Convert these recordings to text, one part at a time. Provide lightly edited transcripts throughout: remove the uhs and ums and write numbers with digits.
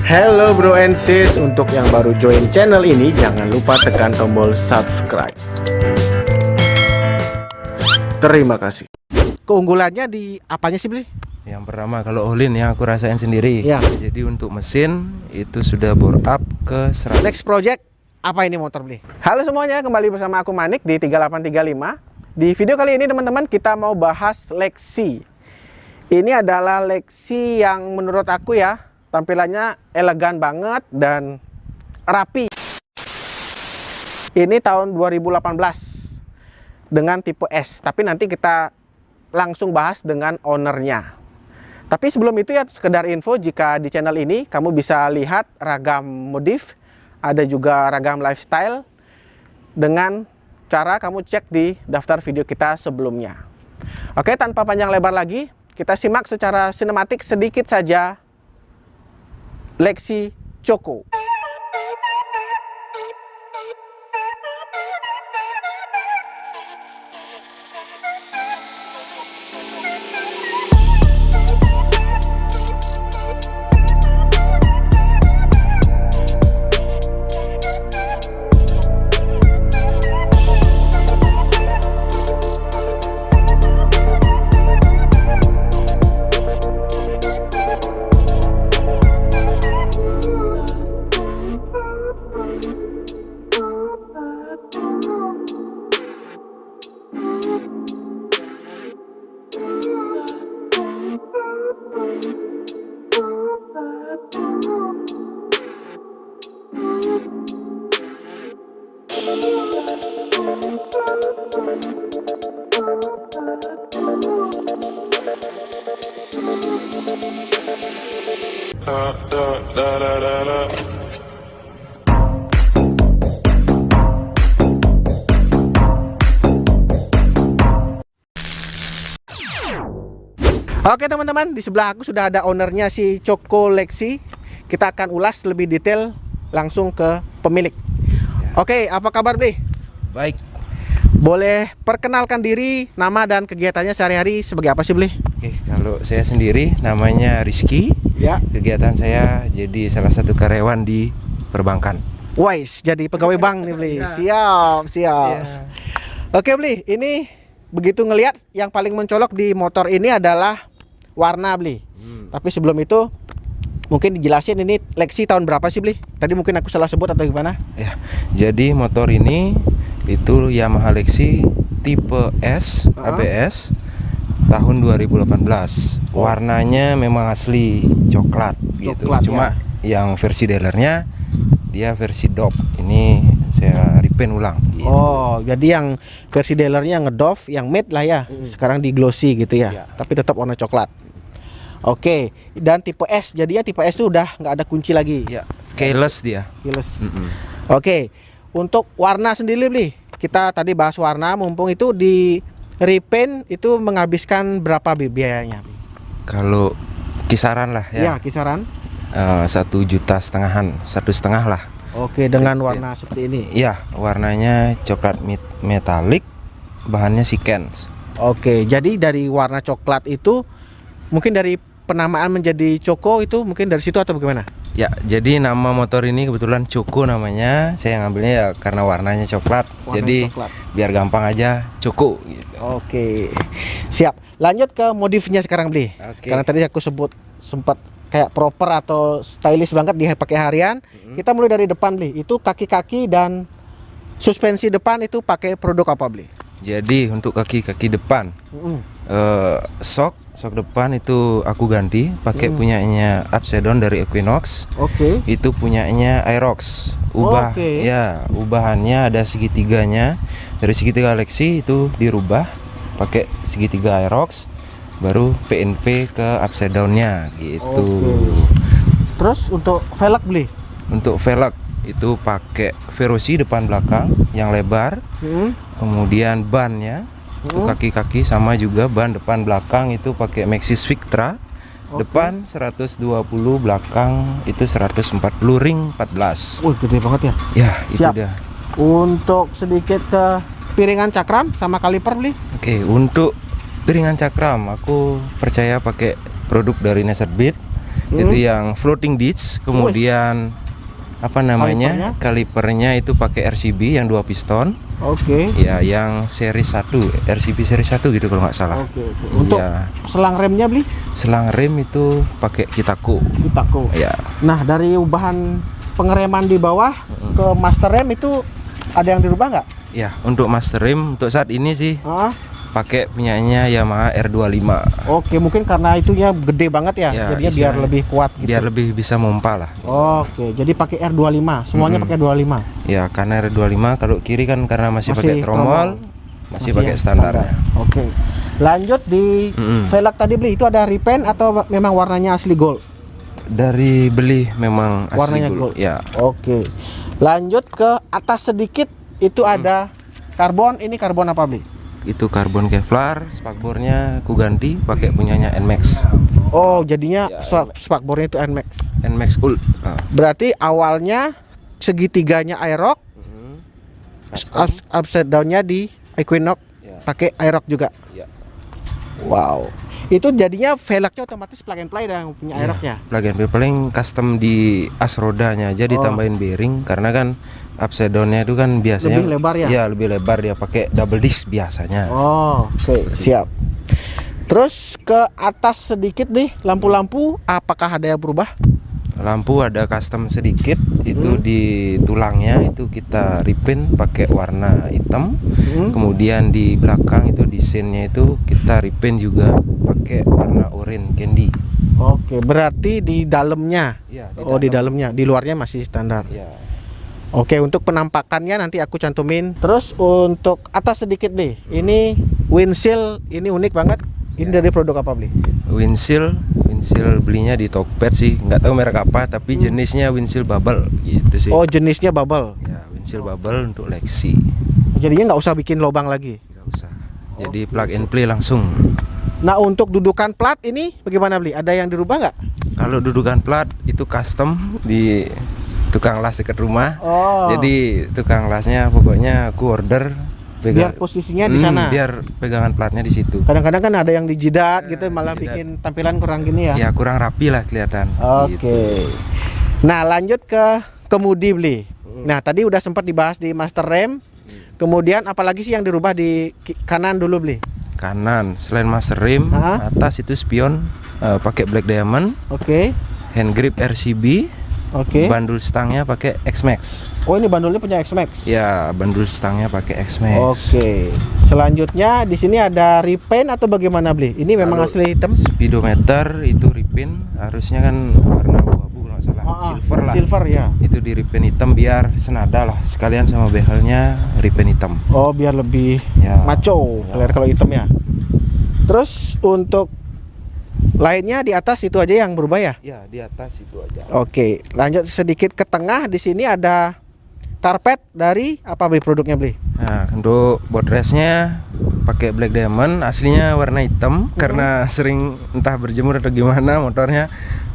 Hello bro and sis, untuk yang baru join channel ini jangan lupa tekan tombol subscribe. Terima kasih. Keunggulannya di apanya sih, Bli? Yang pertama kalau Olin yang aku rasain sendiri. Ya. Jadi untuk mesin itu sudah bore up ke 100. Next project, apa ini motor, Bli? Halo semuanya, kembali bersama aku Manik di 3835. Di video kali ini teman-teman kita mau bahas Lexi. Ini adalah Lexi yang menurut aku ya tampilannya elegan banget dan rapi. Ini tahun 2018 dengan tipe S, tapi nanti kita langsung bahas dengan ownernya. Tapi sebelum itu ya sekedar info, jika di channel ini kamu bisa lihat ragam modif, ada juga ragam lifestyle dengan cara kamu cek di daftar video kita sebelumnya. Oke, tanpa panjang lebar lagi, kita simak secara sinematik sedikit saja Lexi Choco. Oke teman-teman, di sebelah aku sudah ada ownernya si Choco Lexi. Kita akan ulas lebih detail langsung ke pemilik. Oke, apa kabar, Bli? Baik. Boleh perkenalkan diri, nama dan kegiatannya sehari-hari sebagai apa sih, Bli? Oke, kalau saya sendiri namanya Rizky. Ya. Kegiatan saya jadi salah satu karyawan di perbankan. Wise, jadi pegawai bank nih, Bli. Siap. Ya. Oke, Bli, ini begitu ngelihat yang paling mencolok di motor ini adalah warna, Bli. Tapi sebelum itu mungkin dijelasin ini Lexi tahun berapa sih, Bli? Tadi mungkin aku salah sebut atau gimana? Ya, jadi motor ini itu Yamaha Lexi tipe S ABS tahun 2018. Warnanya memang asli coklat gitu. Coklat, Cuma yang versi dealernya dia versi DOF. Ini saya repaint ulang gitu. Oh, jadi yang versi dealernya ngedoff, yang matte lah ya. Sekarang di glossy gitu ya. Tapi tetap warna coklat. Oke, dan tipe S, jadinya tipe S itu udah nggak ada kunci lagi. Ya, keyless dia. Keyless. Oke, untuk warna sendiri, Bli, kita tadi bahas warna, mumpung itu di repaint itu menghabiskan berapa biayanya? Kalau kisaran lah Ya, ya, kisaran. 1,5 jutaan, 1,5 lah. Oke, dengan warna seperti ini. Iya, warnanya coklat metalik, bahannya Sikens. Oke, jadi dari warna coklat itu mungkin dari penamaan menjadi Choco itu mungkin dari situ atau bagaimana? Ya, jadi nama motor ini kebetulan Choco namanya. Saya ngambilnya ya karena warnanya coklat. Warna jadi coklat. biar gampang aja Choco gitu. Oke, siap. Lanjut ke modifnya sekarang, Bli. Oke. Karena tadi aku sebut sempat kayak proper atau stylish banget dipakai harian. Kita mulai dari depan, Bli. Itu kaki-kaki dan suspensi depan itu pakai produk apa, Bli? Jadi untuk kaki-kaki depan, sok depan itu aku ganti pakai punyanya Upside-Down dari Equinox. Oke. Itu punyanya Aerox. Oke. Ya, ubahannya ada segitiganya. Dari segitiga Lexi itu dirubah pakai segitiga Aerox, baru PNP ke Upside Down-nya gitu. Oke. Terus untuk velg, Bli? Untuk velg itu pakai Veloci depan belakang yang lebar. Kemudian bannya itu kaki-kaki sama juga ban depan belakang itu pakai Maxxis Victra. Depan 120, belakang itu 140, ring 14. Wih, gede banget ya. Ya, itu Siap. dia. Untuk sedikit ke piringan cakram sama kaliper, Bli? Oke, untuk piringan cakram aku percaya pakai produk dari Nasser Beat. Itu yang floating ditch, kemudian apa namanya? Kalipernya itu pakai RCB yang 2 piston. Oke. Ya, yang seri 1, RCB seri 1 gitu kalau nggak salah. Oke. Untuk Ya, selang remnya beli? selang rem itu pakai Kitako. Kitako. Ya. Nah, dari ubahan pengereman di bawah ke master rem itu ada yang dirubah nggak? Ya, untuk master rem untuk saat ini sih Ah, pakai punyanya Yamaha R25. oke, mungkin karena itunya gede banget ya, Ya, jadinya biar istilahnya lebih kuat gitu. Biar lebih bisa mompa lah. Oke, jadi pakai R25, semuanya pakai 25. Ya, karena R25 kalau kiri kan karena masih Masih pakai tromol, masih pakai yang standarnya. Oke. Lanjut di velg tadi beli itu ada repaint atau memang warnanya asli gold? Dari beli memang asli Warnanya gold. Ya. Oke. Lanjut ke atas sedikit itu ada karbon. Ini karbon apa beli? Itu karbon Kevlar, spakbornya ku ganti pakai punyanya Nmax. Oh, jadinya Ya, spakbornya itu NMAX. Nmax Ult. Berarti awalnya segitiganya Aerox, upside downnya di Equinox Ya. pakai Aerox juga. Ya. Wow. Itu jadinya velgnya otomatis plug and play yang punya Aerox ya. Plug and play paling custom di as rodanya aja ditambahin bearing karena kan upside down-nya itu kan biasanya Lebih lebar ya? Iya, lebih lebar, dia pakai double disc biasanya. Oh, oke, siap. Terus ke atas sedikit nih, lampu-lampu apakah ada yang berubah? Lampu ada custom sedikit itu di tulangnya itu kita repaint pakai warna hitam. Kemudian di belakang itu desainnya itu kita repaint juga pakai warna oranye candy. Oke, berarti di dalamnya. Iya, Di dalamnya, di luarnya masih standar. Ya. Oke, untuk penampakannya nanti aku cantumin. Terus untuk atas sedikit nih. Ini windshield, ini unik banget. Ini dari produk apa beli? Windshield belinya di Tokped sih, nggak tahu merek apa, tapi jenisnya windshield bubble gitu sih. Oh, jenisnya bubble. Ya, windshield bubble untuk Lexi. Jadinya nggak usah bikin lubang lagi. Nggak usah. Jadi plug and play langsung. Nah, untuk dudukan plat ini bagaimana beli? Ada yang dirubah nggak? Kalau dudukan plat itu custom di tukang las dekat rumah. Oh. Jadi tukang lasnya pokoknya aku order Biar posisinya di sana. Biar pegangan platnya di situ. Kadang-kadang kan ada yang dijidat gitu, malah bikin tampilan kurang gini ya. Ya kurang rapi lah kelihatan. Oke. Gitu. Nah, lanjut ke kemudi beli. Nah, tadi udah sempat dibahas di master rem. Kemudian apalagi sih yang dirubah di kanan dulu beli? Kanan selain master rim, Hah? atas itu spion pakai black diamond, Oke. hand grip RCB, Oke. bandul stangnya pakai X-Max. Oh, ini bandulnya punya X-Max. Ya, bandul stangnya pakai X-Max. Oke. Selanjutnya di sini ada repaint atau bagaimana beli? Ini memang Kalau asli hitam. Speedometer itu repaint harusnya kan warna abu-abu kalau nggak salah, silver lah. Silver ya. Itu di repaint hitam biar senada lah sekalian sama behelnya repaint hitam. Oh, biar lebih Ya. maco kalau hitam ya. Terus untuk lainnya di atas itu aja yang berubah ya? Ya, di atas itu aja. Oke, lanjut sedikit ke tengah. Di sini ada karpet dari apa beli produknya beli? Nah, untuk botresnya pakai black diamond, aslinya warna hitam karena sering entah berjemur atau gimana motornya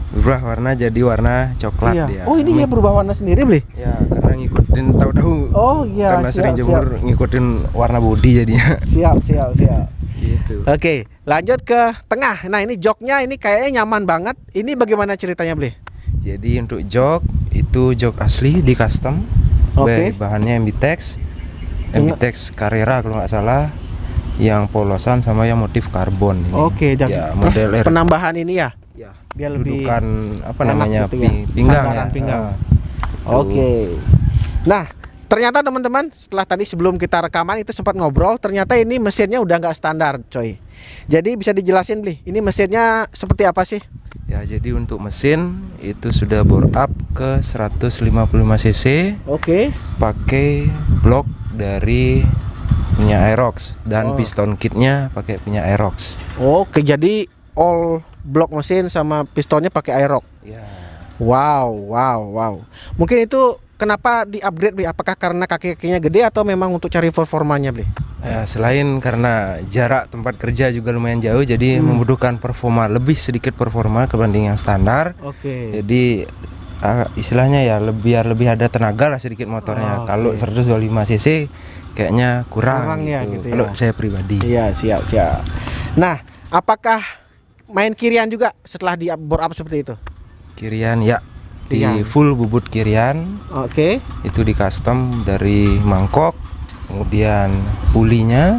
berubah warna jadi warna coklat Iya. dia. Oh, ini dia berubah warna sendiri beli? Ya, karena ngikutin tahu-tahu. Oh iya, Karena siap, sering jemur ngikutin warna body jadinya. Siap. Gitu. Oke, lanjut ke tengah. Nah, ini joknya ini kayaknya nyaman banget. Ini bagaimana ceritanya beli? Jadi untuk jok itu jok asli di custom. Oke. Bahannya MBTEX Carrera kalau nggak salah, yang polosan sama yang motif karbon ini. Oke, dan Ya, terus model R. penambahan ini ya. Ya, Biar lebih dudukan apa enak namanya gitu ya, pinggang sandaran ya. pinggang. Ah, Oke. Nah, ternyata teman-teman setelah tadi sebelum kita rekaman itu sempat ngobrol, ternyata ini mesinnya udah nggak standar, coy. Jadi bisa dijelasin beli, ini mesinnya seperti apa sih? Ya, jadi untuk mesin itu sudah bore up ke 155 cc Oke. pakai blok dari punya Aerox dan piston kitnya pakai punya Aerox. Oke, jadi all block mesin sama pistonnya pakai Aerox. Ya. Wow. Mungkin itu kenapa di-upgrade beli? Apakah karena kaki-kakinya gede atau memang untuk cari performanya beli? Ya, selain karena jarak tempat kerja juga lumayan jauh, jadi membutuhkan sedikit performa kebanding yang standar. Oke. Jadi istilahnya ya biar lebih ada tenaga lah sedikit motornya. Kalau 125 cc kayaknya kurang ya, gitu. gitu Kalau ya. saya pribadi. Iya, siap. Nah, apakah main kirian juga setelah di bore up seperti itu? Kirian ya, di Kirian. full bubut kirian. Oke. Itu di custom dari mangkok, kemudian pulinya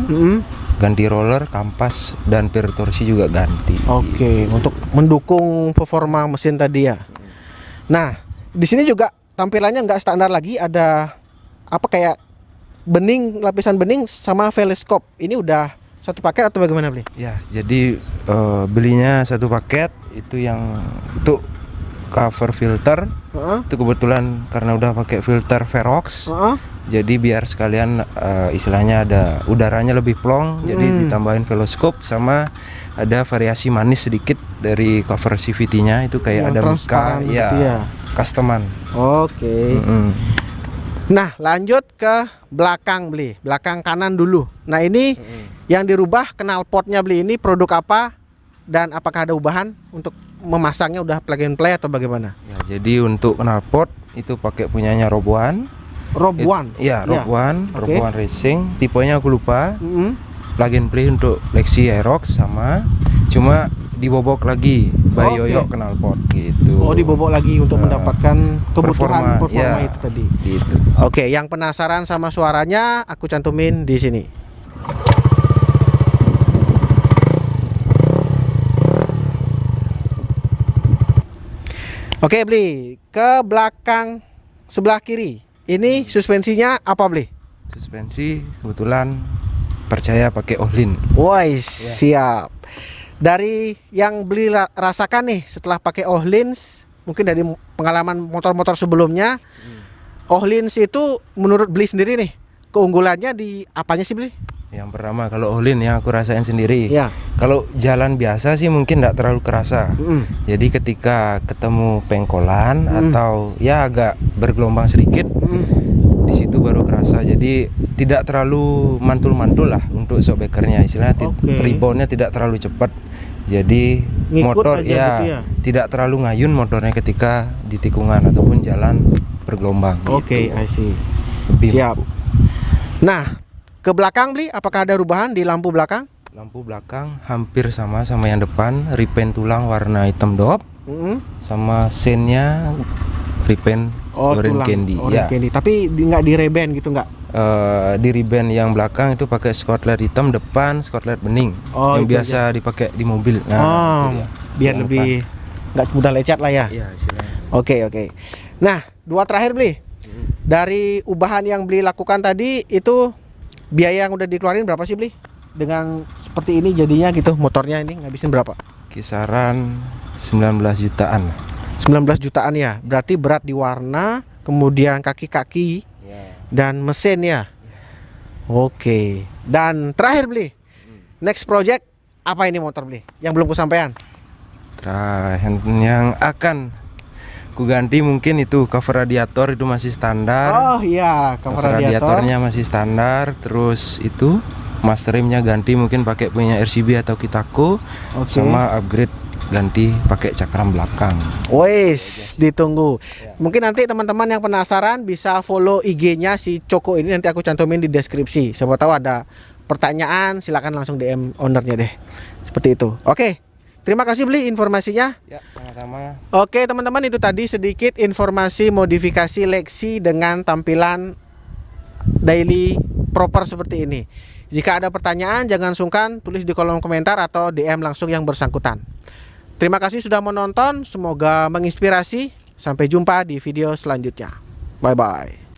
ganti roller, kampas dan pir torsi juga ganti. Oke, untuk mendukung performa mesin tadi ya. Nah, di sini juga tampilannya nggak standar lagi, ada apa kayak bening, lapisan bening sama veloscope. Ini udah satu paket atau bagaimana, Bli? Ya, jadi belinya satu paket itu yang untuk cover filter. Itu kebetulan karena udah pakai filter Verox. Jadi biar sekalian istilahnya ada udaranya lebih plong, jadi ditambahin veloscope sama ada variasi manis sedikit dari cover CVT-nya itu kayak Yang ada transparan Mika, gitu ya. customan. Oke. Nah, lanjut ke belakang, Bli. Belakang kanan dulu. Nah, ini yang dirubah knalpotnya, Bli. Ini produk apa dan apakah ada ubahan untuk memasangnya, udah plug and play atau bagaimana? Ya, jadi untuk knalpot itu pakai punyanya Rob One. Rob One. Iya, Rob One, Oke. Rob One Racing. Tipenya aku lupa. Plug and play untuk Lexi Aerox sama, cuma dibobok lagi by Oke. Yoyo knalpot gitu. Oh, dibobok lagi untuk mendapatkan kebutuhan performa ya, itu tadi. Gitu. Oke, yang penasaran sama suaranya aku cantumin di sini. Oke, Bli, ke belakang sebelah kiri. Ini suspensinya apa, Bli? Suspensi kebetulan percaya pakai Ohlin. Woi, siap. Dari yang Bli rasakan nih setelah pakai Ohlins, mungkin dari pengalaman motor-motor sebelumnya, Ohlins itu menurut Bli sendiri nih, keunggulannya di apanya sih, Bli? Yang pertama kalau Ohlin yang aku rasain sendiri. Ya. Kalau jalan biasa sih mungkin tidak terlalu kerasa. Jadi ketika ketemu pengkolan atau ya agak bergelombang sedikit, di situ baru kerasa. Jadi tidak terlalu mantul-mantul lah untuk shockbreakernya. Istilahnya reboundnya tidak terlalu cepat. Jadi Ngikut motor aja ya, gitu ya? tidak terlalu ngayun motornya ketika di tikungan ataupun jalan bergelombang. Oke, gitu. I see. Lebih Siap. Nah, ke belakang, Bli, apakah ada perubahan di lampu belakang? Lampu belakang hampir sama yang depan, repaint tulang warna hitam dop, sama sennya repaint orange candy. Orange candy. Tapi nggak di reband gitu nggak? Di ribbon yang belakang itu pakai skotlet hitam, depan skotlet bening, yang itu biasa dipakai di mobil. Nah, itu dia. Biar Yang lebih nggak mudah lecet lah ya. Iya, istilahnya. Oke. Nah, dua terakhir, Bli. Dari ubahan yang Bli lakukan tadi itu biaya yang udah dikeluarin berapa sih, Bli? Dengan seperti ini jadinya gitu, motornya ini ngabisin berapa? Kisaran 19 jutaan. 19 jutaan ya. Berarti berat di warna, kemudian kaki-kaki dan mesin ya. Oke. Dan terakhir, Bli. Next project apa ini motor, Bli? Yang belum kesampaian. Terakhir yang akan ku ganti mungkin itu cover radiator itu masih standar. Oh iya, cover radiator. Radiatornya masih standar. Terus itu master rimnya ganti mungkin pakai punya RCB atau Kitako. Sama upgrade ganti pakai cakram belakang. Wes, ditunggu. Mungkin nanti teman-teman yang penasaran bisa follow IG-nya si Coko ini, nanti aku cantumin di deskripsi. Siapa tahu ada pertanyaan, silakan langsung DM ownernya deh. Seperti itu. Oke. Terima kasih, Bli, informasinya. Ya, sama-sama. Oke, teman-teman, itu tadi sedikit informasi modifikasi Lexi dengan tampilan daily proper seperti ini. Jika ada pertanyaan, jangan sungkan tulis di kolom komentar atau DM langsung yang bersangkutan. Terima kasih sudah menonton, semoga menginspirasi. Sampai jumpa di video selanjutnya. Bye-bye.